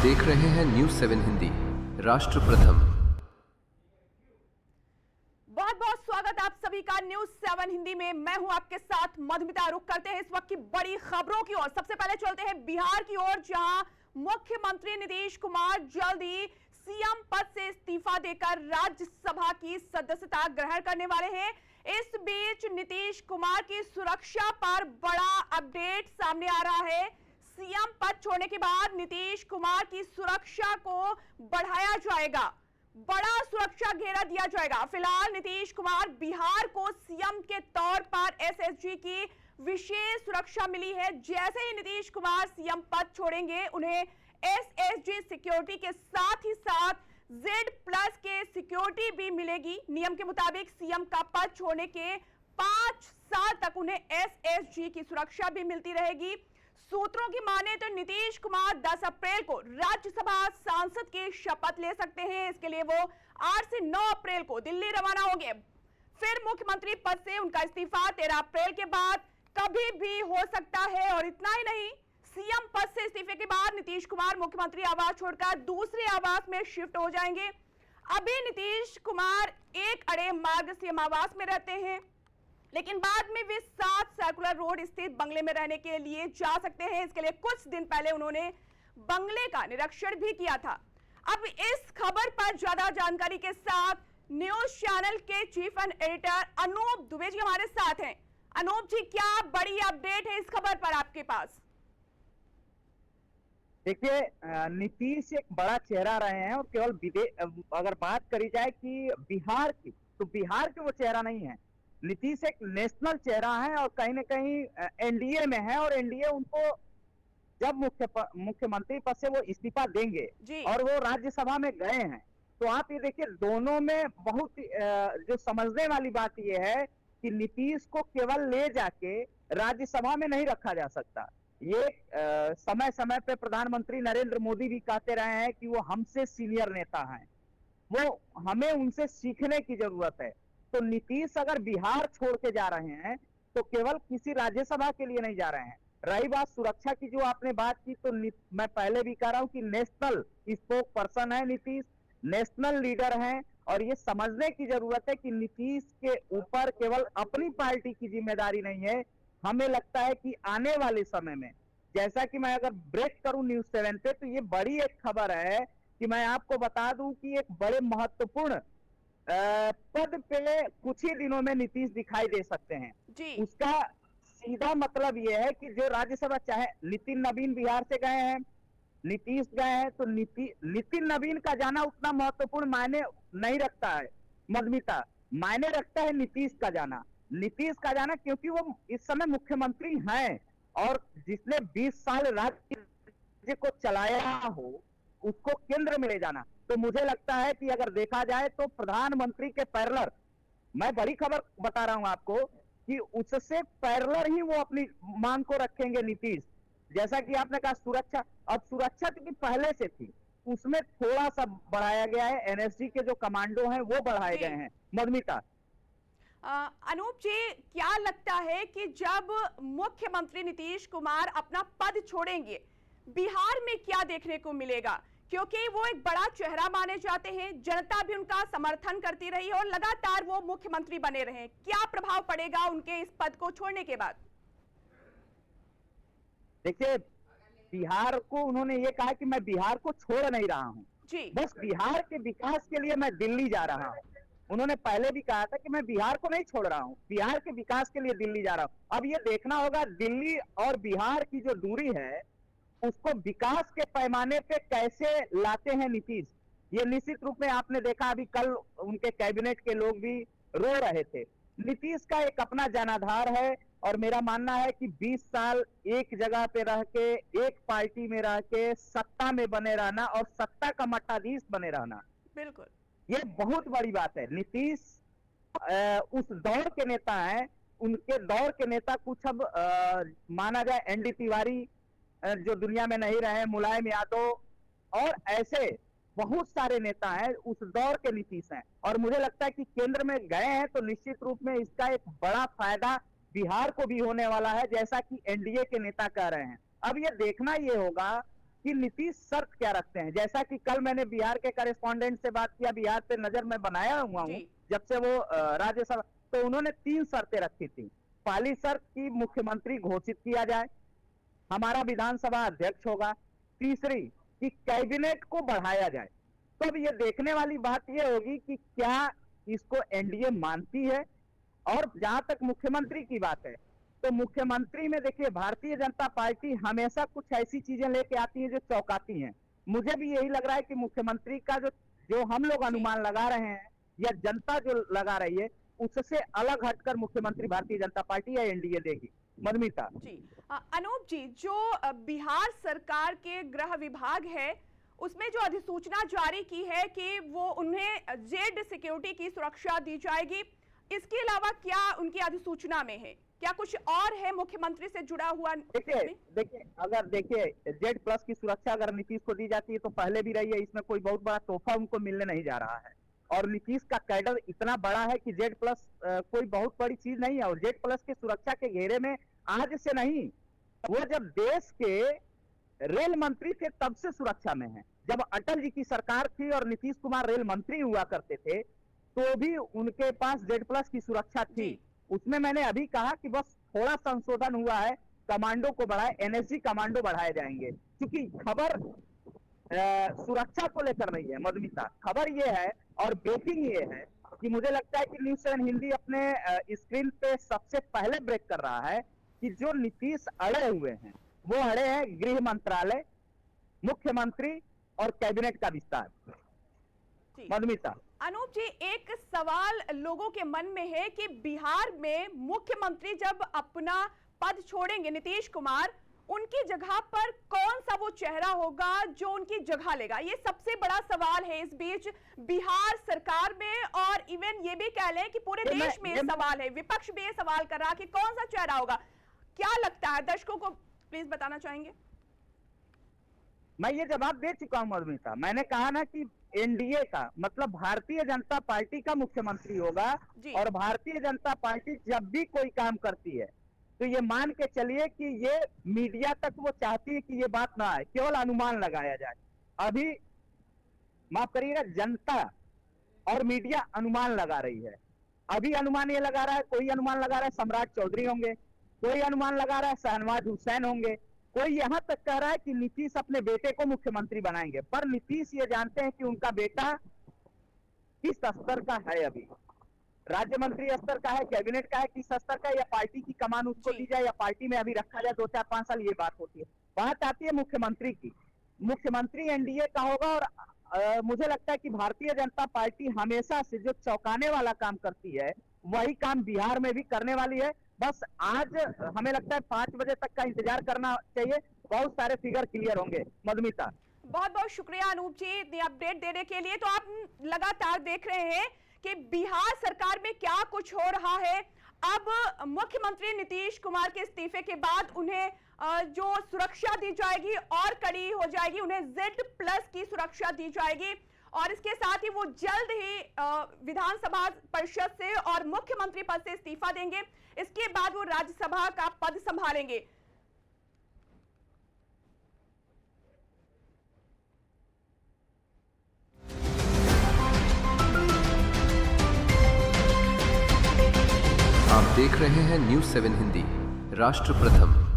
देख रहे हैं न्यूज़ 7 हिंदी, राष्ट्र प्रथम। बहुत बहुत स्वागत आप सभी का न्यूज़ 7 हिंदी में। मैं हूं आपके साथ मधुमिता। रुक करते हैं इस वक्त की बड़ी खबरों की ओर। सबसे पहले चलते हैं बिहार की ओर, जहां मुख्यमंत्री नीतीश कुमार जल्द ही सीएम पद से इस्तीफा देकर राज्यसभा की सदस्यता ग्रहण करने वाले हैं। इस बीच नीतीश कुमार की सुरक्षा पर बड़ा अपडेट सामने आ रहा है। सीएम पद छोड़ने के बाद नीतीश कुमार की सुरक्षा को बढ़ाया जाएगा, बड़ा सुरक्षा घेरा दिया जाएगा। फिलहाल नीतीश कुमार बिहार को सीएम के तौर पर एसएसजी की विशेष सुरक्षा मिली है। जैसे ही नीतीश कुमार सीएम पद छोड़ेंगे, उन्हें एसएसजी सिक्योरिटी के साथ ही साथ Z+ के सिक्योरिटी भी मिलेगी। नियम के मुताबिक सीएम का पद छोड़ने के 5 साल तक उन्हें एसएसजी की सुरक्षा भी मिलती रहेगी। सूत्रों की माने तो नीतीश कुमार 10 अप्रैल को राज्यसभा सांसद की शपथ ले सकते हैं। इसके लिए वो 8 से 9 अप्रैल को दिल्ली रवाना होंगे। फिर मुख्यमंत्री पद से उनका इस्तीफा 13 अप्रैल के बाद कभी भी हो सकता है। और इतना ही नहीं, सीएम पद से इस्तीफे के बाद नीतीश कुमार मुख्यमंत्री आवास छोड़कर दूसरे आवास में शिफ्ट हो जाएंगे। अभी नीतीश कुमार एक अड़े मार्ग सीएम आवास में रहते हैं, लेकिन बाद में वे 7 सर्कुलर रोड स्थित बंगले में रहने के लिए जा सकते हैं। इसके लिए कुछ दिन पहले उन्होंने बंगले का निरीक्षण भी किया था। अब इस खबर पर ज्यादा जानकारी के साथ न्यूज चैनल के chief and editor Anoop Dubey ji हमारे साथ हैं। अनूप जी, क्या बड़ी अपडेट है इस खबर पर आपके पास? देखिए, नीतीश एक बड़ा चेहरा रहे हैं और केवल अगर बात करी जाए कि बिहार की, तो बिहार के वो चेहरा नहीं है। नीतीश एक नेशनल चेहरा है और कहीं ना कहीं एनडीए में है, और एनडीए उनको जब मुख्यमंत्री पद से वो इस्तीफा देंगे और वो राज्यसभा में गए हैं, तो आप ये देखिए दोनों में बहुत जो समझने वाली बात ये है कि नीतीश को केवल ले जाके राज्यसभा में नहीं रखा जा सकता। ये समय समय पे प्रधानमंत्री नरेंद्र मोदी भी कहते रहे हैं कि वो हमसे सीनियर नेता हैं, वो हमें उनसे सीखने की जरूरत है। तो नीतीश अगर बिहार छोड़ के जा रहे हैं तो केवल किसी राज्यसभा के लिए नहीं जा रहे हैं। रही बात सुरक्षा की, जो आपने बात की, तो मैं पहले भी कह रहा हूं कि नेशनल स्पोक पर्सन है नीतीश, नेशनल लीडर हैं, और ये समझने की जरूरत है कि नीतीश के ऊपर केवल अपनी पार्टी की जिम्मेदारी नहीं है। हमें लगता है कि आने वाले समय में, जैसा कि मैं अगर ब्रेक करूं न्यूज़ 7 पे, तो ये बड़ी एक खबर है कि मैं आपको बता दूं कि एक बड़े महत्वपूर्ण पद पे कुछ ही दिनों में नीतीश दिखाई दे सकते हैं जी। उसका सीधा मतलब यह है कि जो राज्यसभा, चाहे नितिन नवीन बिहार से गए हैं, नीतीश गए हैं, तो नितिन नवीन का जाना उतना महत्वपूर्ण मायने नहीं रखता है मधुमिता, मायने रखता है नीतीश का जाना। नीतीश का जाना क्योंकि वो इस समय मुख्यमंत्री हैं, और जिसने 20 साल राज्य को चलाया हो उसको केंद्र में ले जाना। तो मुझे लगता है कि अगर देखा जाए तो प्रधानमंत्री के पैरेलल, मैं बड़ी खबर बता रहा हूं आपको कि उससे पैरेलल ही वो अपनी मांग को रखेंगे नीतीश। जैसा कि आपने कहा सुरक्षा, अब सुरक्षा क्योंकि पहले से थी, उसमें थोड़ा सा बढ़ाया गया है। एनएसजी के जो कमांडो हैं वो बढ़ाए गए हैं। मधुमिता, अनूप जी, क्या लगता है कि जब मुख्यमंत्री नीतीश कुमार अपना पद छोड़ेंगे, बिहार में क्या देखने को मिलेगा? क्योंकि वो एक बड़ा चेहरा माने जाते हैं, जनता भी उनका समर्थन करती रही है और लगातार वो मुख्यमंत्री बने रहे। क्या प्रभाव पड़ेगा उनके इस पद को छोड़ने के बाद? देखिए, बिहार को उन्होंने ये कहा कि मैं बिहार को छोड़ नहीं रहा हूं जी, बस बिहार के विकास के लिए मैं दिल्ली जा रहा हूं। उन्होंने पहले भी कहा था कि मैं बिहार को नहीं छोड़ रहा हूं, बिहार के विकास के लिए दिल्ली जा रहा हूं। अब ये देखना होगा दिल्ली और बिहार की जो दूरी है उसको विकास के पैमाने पे कैसे लाते हैं नीतीश। ये निश्चित रूप में आपने देखा, अभी कल उनके कैबिनेट के लोग भी रो रहे थे। नीतीश का एक अपना जनाधार है, और मेरा मानना है कि 20 साल एक जगह पे रह के, एक पार्टी में रह के सत्ता में बने रहना और सत्ता का मट्टाधीश बने रहना, बिल्कुल ये बहुत बड़ी बात है। नीतीश उस दौर के नेता हैं, उनके दौर के नेता कुछ अब माना जाए एनडी तिवारी जो दुनिया में नहीं रहे, मुलायम यादव, और ऐसे बहुत सारे नेता हैं उस दौर के नीतीश हैं। और मुझे लगता है कि केंद्र में गए हैं तो निश्चित रूप में इसका एक बड़ा फायदा बिहार को भी होने वाला है, जैसा कि एनडीए के नेता कह रहे हैं। अब ये देखना ये होगा कि नीतीश शर्त क्या रखते हैं। जैसा कि कल मैंने बिहार के करेस्पॉन्डेंट से बात किया, बिहार पे नजर मैं बनाया हुआ हूँ जब से वो राज्यसभा, तो उन्होंने 3 शर्तें रखी थी। पहली शर्त की मुख्यमंत्री घोषित किया जाए, हमारा विधानसभा अध्यक्ष होगा। तीसरी कि कैबिनेट को बढ़ाया जाए। तो अब ये देखने वाली बात ये होगी कि क्या इसको एनडीए मानती है। और जहां तक मुख्यमंत्री की बात है, तो मुख्यमंत्री में देखिए भारतीय जनता पार्टी हमेशा कुछ ऐसी चीजें लेके आती है जो चौंकाती हैं। मुझे भी यही लग रहा है कि मुख्यमंत्री का जो हम लोग अनुमान लगा रहे हैं या जनता जो लगा रही है, उससे अलग हटकर मुख्यमंत्री भारतीय जनता पार्टी या एनडीए देगी। मधुमिता जी, अनूप जी, जो बिहार सरकार के गृह विभाग है उसमें जो अधिसूचना जारी की है कि वो उन्हें जेड सिक्योरिटी की सुरक्षा दी जाएगी, इसके अलावा क्या उनकी अधिसूचना में है, क्या कुछ और है मुख्यमंत्री से जुड़ा हुआ? देखिए जेड प्लस की सुरक्षा अगर नीतीश को दी जाती है तो पहले भी रही है, इसमें कोई बहुत बड़ा तोहफा उनको मिलने नहीं जा रहा है। और नीतीश का कैडर इतना बड़ा है कि जेड प्लस कोई बहुत बड़ी चीज नहीं है। और जेड प्लस की सुरक्षा के घेरे में आज से नहीं, वो जब देश के रेल मंत्री थे तब से सुरक्षा में है। जब अटल जी की सरकार थी और नीतीश कुमार रेल मंत्री हुआ करते थे तो भी उनके पास जेड प्लस की सुरक्षा थी। उसमें मैंने अभी कहा कि बस थोड़ा संशोधन हुआ है, कमांडो को बढ़ाए, एनएसजी कमांडो बढ़ाए जाएंगे। क्योंकि खबर सुरक्षा को लेकर नहीं है मधुमिता, खबर ये है और ब्रेकिंग ये है कि मुझे लगता है कि न्यूज़ 7 हिंदी अपने स्क्रीन पे सबसे पहले ब्रेक कर रहा है कि जो नीतीश अड़े हुए हैं वो अड़े हैं गृह मंत्रालय, मुख्यमंत्री और कैबिनेट का विस्तार। मधुमिता, अनूप जी, एक सवाल लोगों के मन में है कि बिहार में मुख्यमंत्री जब अपना पद छोड़ेंगे नीतीश कुमार, उनकी जगह पर कौन सा वो चेहरा होगा जो उनकी जगह लेगा? ये सबसे बड़ा सवाल है इस बीच बिहार सरकार में, और इवन ये भी कह लें कि पूरे देश में ये सवाल है, विपक्ष भी ये सवाल कर रहा कि कौन सा चेहरा होगा। क्या लगता है, दर्शकों को प्लीज बताना चाहेंगे? मैं ये जवाब दे चुका हूं मधुमिता। मैंने कहा ना कि एनडीए का मतलब भारतीय जनता पार्टी का मुख्यमंत्री होगा। और भारतीय जनता पार्टी जब भी कोई काम करती है तो ये मान के चलिए कि ये मीडिया तक वो चाहती है कि ये बात ना आए, केवल अनुमान लगाया जाए। अभी माफ करिएगा, जनता और मीडिया अनुमान लगा रही है। अभी अनुमान ये लगा रहा है, कोई अनुमान लगा रहा है सम्राट चौधरी होंगे, कोई अनुमान लगा रहा है शहनवाज हुसैन होंगे, कोई यहां तक कह रहा है कि नीतीश अपने बेटे को मुख्यमंत्री बनाएंगे। पर नीतीश ये जानते हैं कि उनका बेटा किस स्तर का है, अभी राज्य मंत्री स्तर का है, कैबिनेट का है, किस स्तर का, या पार्टी की कमान उसको दी जाए या पार्टी में अभी रखा जाए 2-4-5 साल, ये बात होती है। बात आती है मुख्यमंत्री की। मुख्यमंत्री एनडीए का होगा। और मुझे लगता है कि भारतीय जनता पार्टी हमेशा से जो चौंकाने वाला काम करती है वही काम बिहार में भी करने वाली है। बस आज हमें लगता है 5 बजे तक का इंतजार करना चाहिए, बहुत सारे फिगर क्लियर होंगे। मधुमिता, बहुत बहुत शुक्रिया अनूप जी इतनी अपडेट देने के लिए। तो आप लगातार देख रहे हैं कि बिहार सरकार में क्या कुछ हो रहा है। अब मुख्यमंत्री नीतीश कुमार के इस्तीफे के बाद उन्हें जो सुरक्षा दी जाएगी और कड़ी हो जाएगी, उन्हें Z+ की सुरक्षा दी जाएगी। और इसके साथ ही वो जल्द ही विधानसभा परिषद से और मुख्यमंत्री पद से इस्तीफा देंगे। इसके बाद वो राज्यसभा का पद संभालेंगे। आप देख रहे हैं न्यूज़ 7 हिंदी, राष्ट्र प्रथम।